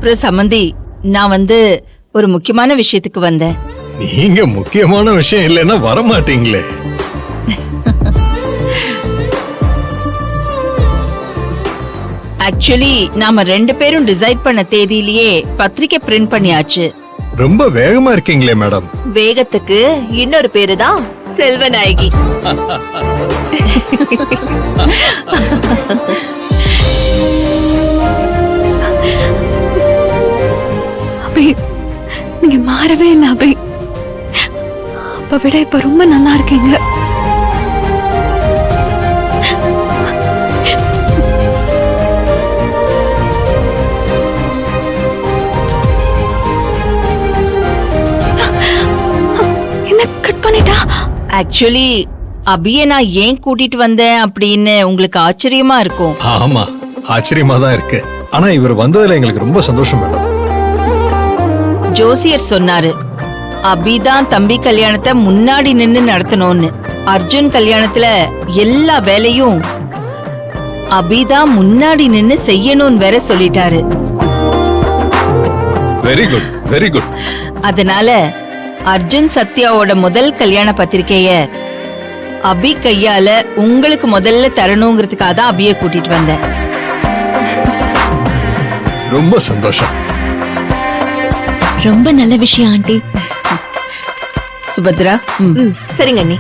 அப்புறம் சம்மந்தி, நான் ஒரு முக்கியமான விஷயத்துக்கு வந்தேன். நீங்க முக்கியமான விஷயம் இல்லைன்னா வரமாட்டீங்களே. ஆக்சுவலி நாம 2 பேரும் டிசைட் பண்ண தேதியிலேயே பத்திரிக்கை பிரிண்ட் பண்ணியாச்சு. ரொம்ப வேகமா இருக்கீங்களே மேடம். வேகத்துக்கு இன்னொரு பேரு தான் செல்வநாயகி. அபி, நீங்க மாறவே இல்லை அபி. அப்ப விட இப்ப ரொம்ப நல்லா இருக்கீங்க. என்ன கட் பண்ணிட்டா? ஆக்சுவலி அபிய நான் ஏன் கூட்டிட்டு வந்தேன் அப்படின்னு உங்களுக்கு ஆச்சரியமா இருக்கும். ஆமா, ஆச்சரியமா தான் இருக்கு. ஆனா இவர் வந்ததுல எங்களுக்கு ரொம்ப சந்தோஷம் மேடம். ஜோசியர் சொன்னாரு, அபிதான் தம்பி கல்யாணத்தை முன்னாடி நின்னு நடத்தணும்னு. அர்ஜுன் கல்யாணத்துல எல்லா வேலையும் அபிதான் முன்னாடி நின்னு செய்யணும்னு வேற சொல்லிட்டாரு. Very good, very good. அதனால அர்ஜுன் சத்யாவோட முதல் கல்யாண பத்திரிக்கைய அபி கையால உங்களுக்கு முதல்ல தரணுங்கிறதுக்காக தான் அபிய கூட்டிட்டு வந்தேன். ரொம்ப சந்தோஷம். ரொம்ப நல்ல விஷயம் ஆண்டி. சுபத்ரா, சரிங்க அண்ணி.